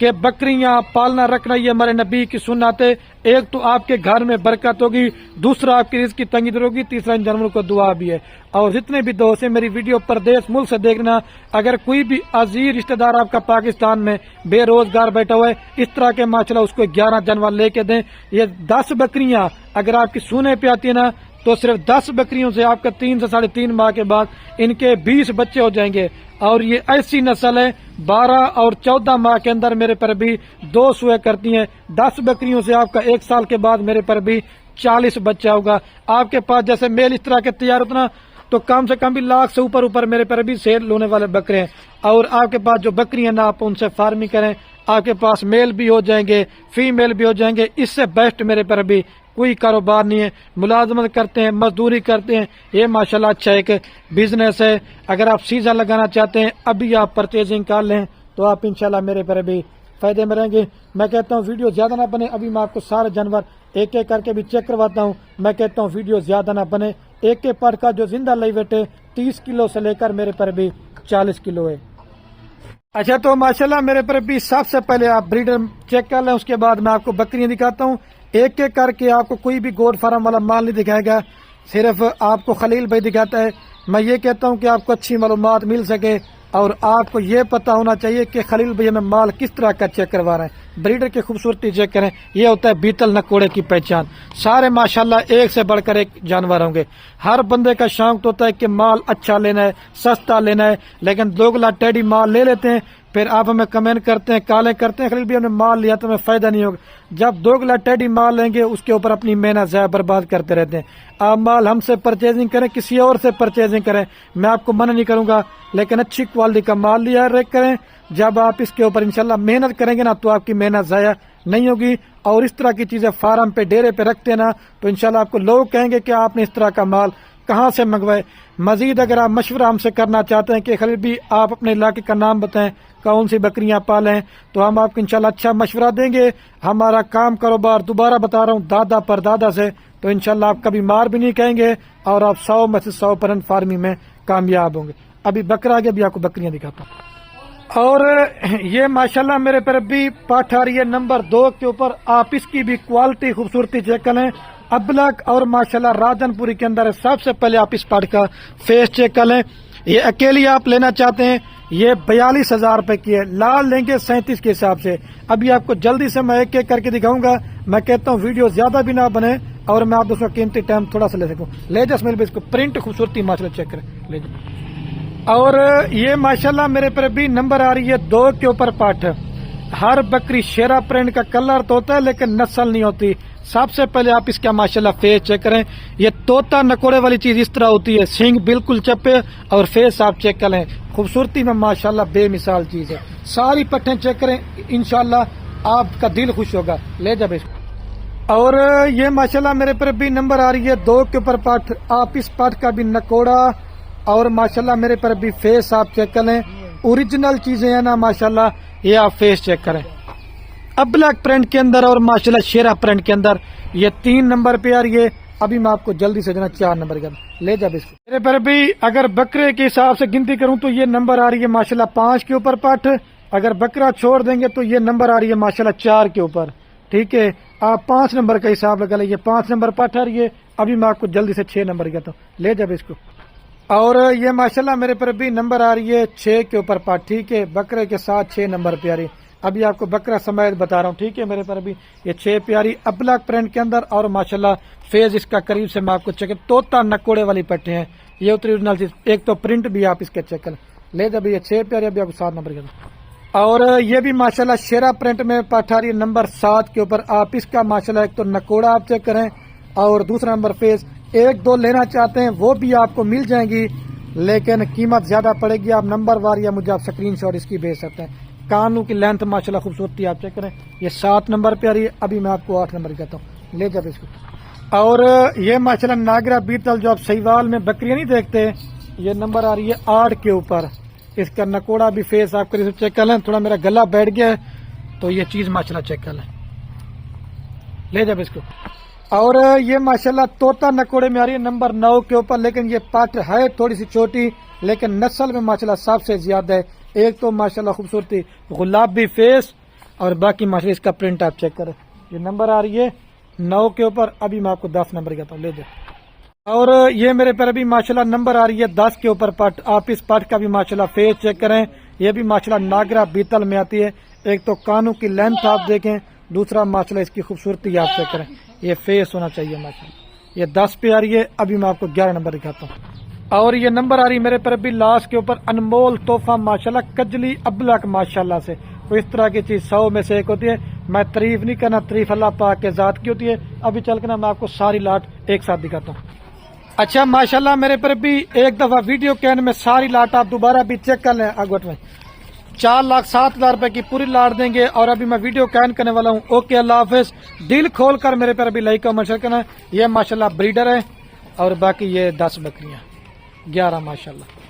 کہ بکریاں پالنا رکھنا یہ ہمارے نبی کی سنت ہے۔ ایک تو آپ کے گھر میں برکت ہوگی، دوسرا آپ کی رزق کی تنگی دور ہوگی، تیسرا ان جانوروں کو دعا بھی ہے۔ اور جتنے بھی دوست ہیں میری ویڈیو پردیس ملک سے دیکھنا، اگر کوئی بھی عزیز رشتہ دار آپ کا پاکستان میں بے روزگار بیٹھا ہوا ہے، اس طرح کے ماشاءاللہ اس کو 11 جانور لے کے دیں۔ یہ 10 بکریاں اگر آپ کی سونے پہ آتی ہے نا تو صرف 10 بکریوں سے آپ کا 3 سے 3.5 ماہ کے بعد ان کے 20 بچے ہو جائیں گے۔ اور یہ ایسی نسل ہے 12 اور 14 ماہ کے اندر میرے پر بھی 2 سوئے کرتی ہیں۔ 10 بکریوں سے آپ کا 1 سال کے بعد میرے پر بھی 40 بچہ ہوگا۔ آپ کے پاس جیسے میل اس طرح کے تیار ہوتا تو کم سے کم بھی لاکھ سے اوپر میرے پر بھی سیل ہونے والے بکرے ہیں۔ اور آپ کے پاس جو بکریاں نا آپ ان سے فارمنگ کریں، آپ کے پاس میل بھی ہو جائیں گے، فیمیل بھی ہو جائیں گے۔ اس سے بیسٹ میرے پر بھی کوئی کاروبار نہیں ہے۔ ملازمت کرتے ہیں، مزدوری کرتے ہیں، یہ ماشاءاللہ اچھا ایک بزنس ہے۔ اگر آپ سیزن لگانا چاہتے ہیں ابھی آپ پرچیزنگ کر لیں تو آپ انشاءاللہ میرے پر بھی فائدے میں رہیں گے۔ میں کہتا ہوں ویڈیو زیادہ نہ بنے، ابھی میں آپ کو سارے جانور ایک ایک کر کے بھی چیک کرواتا ہوں۔ میں کہتا ہوں ویڈیو زیادہ نہ بنے، ایک ایک پر کا جو زندہ لئی بیٹھے 30 کلو سے لے کر میرے پر بھی 40 کلو ہے۔ اچھا تو ماشاءاللہ میرے پر بھی سب سے پہلے آپ بریڈر چیک کر لیں، اس کے بعد میں آپ کو بکریاں دکھاتا ہوں۔ ایک ایک کر کے آپ کو کوئی بھی گوڈ فارم والا مال نہیں دکھائے گا، صرف آپ کو خلیل بھائی دکھاتا ہے۔ میں یہ کہتا ہوں کہ آپ کو اچھی معلومات مل سکے اور آپ کو یہ پتا ہونا چاہیے کہ خلیل بھائی ہمیں مال کس طرح کا چیک کروا رہے ہیں، بریڈر کی خوبصورتی چیک کریں۔ یہ ہوتا ہے بیتل نکوڑے کی پہچان۔ سارے ماشاءاللہ ایک سے بڑھ کر ایک جانور ہوں گے۔ ہر بندے کا شوق تو ہوتا ہے کہ مال اچھا لینا ہے، سستا لینا ہے، لیکن دوگلا ٹیڈی مال لے لیتے ہیں، پھر آپ ہمیں کمنٹ کرتے ہیں، کالے کرتے ہیں خلیل بھائی ہم نے مال لیا تو ہمیں فائدہ نہیں ہوگا۔ جب دوگلا ٹیڈی مال لیں گے اس کے اوپر اپنی محنت ضائع برباد کرتے رہتے ہیں۔ آپ مال ہم سے پرچیزنگ کریں، کسی اور سے پرچیزنگ کریں، میں آپ کو منع نہیں کروں گا، لیکن اچھی کوالٹی کا مال لیا کریں۔ جب آپ اس کے اوپر انشاءاللہ محنت کریں گے نا تو آپ کی محنت ضائع نہیں ہوگی۔ اور اس طرح کی چیزیں فارم پہ ڈیرے پہ رکھتے ہیں نا تو انشاءاللہ آپ کو لوگ کہیں گے کہ آپ نے اس طرح کا مال کہاں سے منگوائے۔ مزید اگر آپ مشورہ ہم سے کرنا چاہتے ہیں کہ خلیل بھی آپ اپنے علاقے کا نام بتائیں، کون سی بکریاں پالیں، تو ہم آپ کو انشاءاللہ اچھا مشورہ دیں گے۔ ہمارا کام کاروبار دوبارہ بتا رہا ہوں دادا پر دادا سے، تو انشاءاللہ آپ کبھی مار بھی نہیں کہیں گے اور آپ 100 میں سے 100% فارمنگ میں کامیاب ہوں گے۔ ابھی بکرا آگے بھی آپ کو بکریاں دکھاتا ہوں۔ اور یہ ماشاءاللہ میرے پر بھی پاٹھ آ رہی ہے نمبر 2 کے اوپر، آپ اس کی بھی کوالٹی خوبصورتی چیک کریں۔ ابلک اور ماشاءاللہ راجن پوری کے اندر ہے۔ سب سے پہلے آپ اس پاٹھ کا فیس چیک کر لیں۔ یہ اکیلی آپ لینا چاہتے ہیں، یہ 42,000 روپے کی ہے، لال لیں گے 37 کے حساب سے۔ ابھی آپ کو جلدی سے میں ایک ایک کر کے دکھاؤں گا۔ میں کہتا ہوں ویڈیو زیادہ بھی نہ بنے اور میں آپ دوستوں قیمتی ٹائم تھوڑا سا لے سکوں۔ لے جا اسمیل بھی اس کو پرنٹ خوبصورتی ماشاءاللہ چیک کریں، لے جا۔ اور یہ ماشاءاللہ میرے پر بھی نمبر آ رہی ہے 2 کے اوپر پاٹھ۔ ہر بکری شیرا پرنٹ کا کلر تو ہوتا ہے لیکن نسل نہیں ہوتی۔ سب سے پہلے آپ اس کا ماشاءاللہ فیس چیک کریں۔ یہ طوطا نکوڑے والی چیز اس طرح ہوتی ہے، سینگ بالکل چپے اور فیس آپ چیک کریں، خوبصورتی میں ماشاءاللہ بے مثال چیز ہے۔ ساری پٹھیں چیک کریں، انشاءاللہ آپ کا دل خوش ہوگا۔ لے جا بیس۔ اور یہ ماشاءاللہ میرے پر بھی نمبر آ رہی ہے 2 کے اوپر پاٹھ۔ آپ اس پاٹھ کا بھی نکوڑا اور ماشاءاللہ میرے پر بھی فیس آپ چیک کریں۔ اوریجنل چیزیں ہیں نا ماشاءاللہ، یہ آپ فیس چیک کریں۔ ابلک پرنٹ کے اندر اور ماشاءاللہ شیرا پرنٹ کے اندر یہ 3 نمبر پہ آ رہی ہے۔ ابھی میں آپ کو جلدی سے دینا 4 نمبر کے اندر، لے جا اس کو۔ میرے پر بھی اگر بکرے کے حساب سے گنتی کروں تو یہ نمبر آ رہی ہے ماشاءاللہ 5 کے اوپر پاٹھ۔ اگر بکرا چھوڑ دیں گے تو یہ نمبر آ رہی ہے ماشاءاللہ 4 کے اوپر، ٹھیک ہے۔ آپ 5 نمبر کا حساب لگا لیں، یہ 5 نمبر پاٹھ آ رہی ہے۔ ابھی میں آپ کو جلدی سے 6 نمبر کہتا ہوں، لے جا اس کو۔ اور یہ ماشاءاللہ میرے پر بھی نمبر آ رہی ہے 6 کے اوپر پاٹھ، ٹھیک ہے۔ بکرے کے ساتھ 6 نمبر پہ آ رہی ہے۔ ابھی آپ کو بکرا سمیت بتا رہا ہوں، ٹھیک ہے۔ میرے پر بھی یہ 6 پیاری ابلک پرنٹ کے اندر اور ماشاءاللہ فیز اس کا قریب سے میں آپ کو چیک، طوطا نکوڑے والی پٹھے ہیں، یہ اتری اوریجنل چیز۔ ایک تو پرنٹ بھی آپ اس کے چیک کریں، لے جب یہ 6 پیاری۔ ابھی آپ کو 7 نمبر کے اندر۔ اور یہ بھی ماشاءاللہ شیرا پرنٹ میں پاٹھ آ رہی ہے نمبر 7 کے اوپر۔ آپ اس کا ماشاءاللہ ایک تو نکوڑا آپ چیک کریں اور دوسرا نمبر فیز۔ 1-2 لینا چاہتے ہیں وہ بھی آپ کو مل جائیں گی لیکن قیمت زیادہ پڑے گی۔ آپ نمبر وار یا مجھے آپ اسکرین شاٹ اس کی بھیج سکتے ہیں۔ کانوں کی لینتھ ماشاءاللہ خوبصورتی آپ چیک کریں، یہ 7 نمبر پہ آ رہی ہے۔ ابھی میں آپ کو 8 نمبر کہتا ہوں، لے جب اس کو۔ اور یہ ماشاءاللہ ناگرا بیتل جو آپ سہیوال میں بکریاں نہیں دیکھتے، یہ نمبر آ رہی ہے 8 کے اوپر۔ اس کا نکوڑا بھی فیس آپ کر چیک کر لیں۔ تھوڑا میرا گلا بیٹھ گیا ہے تو یہ چیز ماشاءاللہ چیک کر لیں، لے جب اس کو۔ اور یہ ماشاءاللہ طوطا نکوڑے میں آ رہی ہے نمبر 9 کے اوپر، لیکن یہ پاٹھ ہے تھوڑی سی چھوٹی لیکن نسل میں ماشاءاللہ سب سے زیادہ ہے۔ ایک تو ماشاءاللہ خوبصورتی، گلابی فیس اور باقی ماشاءاللہ اس کا پرنٹ آپ چیک کریں، یہ نمبر آ رہی ہے 9 کے اوپر، ابھی میں آپ کو 10 نمبر کہتا ہوں، لے جائیں۔ اور یہ میرے پر ابھی ماشاءاللہ نمبر آ رہی ہے 10 کے اوپر پٹ، آپ اس پٹ کا بھی ماشاءاللہ فیس چیک کریں، یہ بھی ماشاءاللہ ناگرا بیتل میں آتی ہے، ایک تو کانوں کی لینتھ آپ دیکھیں، دوسرا ماشاءاللہ اس کی خوبصورتی آپ چیک کریں، یہ فیس ہونا چاہیے ماشاءاللہ، یہ 10 پہ آ رہی ہے، ابھی میں آپ کو 11 نمبر دکھاتا ہوں۔ اور یہ نمبر آ رہی میرے پر ابھی لاسٹ کے اوپر انمول تحفہ ماشاءاللہ کجلی ابلک ماشاءاللہ سے، تو اس طرح کی چیز 100 میں سے ایک ہوتی ہے، میں تعریف نہیں کرنا، تعریف اللہ پاک کے ذات کی ہوتی ہے۔ ابھی چل کے نا میں آپ کو ساری لاٹ ایک ساتھ دکھاتا ہوں۔ اچھا ماشاءاللہ میرے پر بھی ایک دفعہ ویڈیو کین میں ساری لاٹ آپ دوبارہ بھی چیک کر لیں، اگوٹ میں 4,07,000 روپے کی پوری لاٹ دیں گے، اور ابھی میں ویڈیو کین کرنے والا ہوں۔ اوکے اللہ حافظ، دل کھول کر میرے پر ابھی لائک کا مشورہ کرنا۔ یہ ماشاءاللہ بریڈر ہے، اور باقی یہ 10 بکریاں 11 ماشاءاللہ۔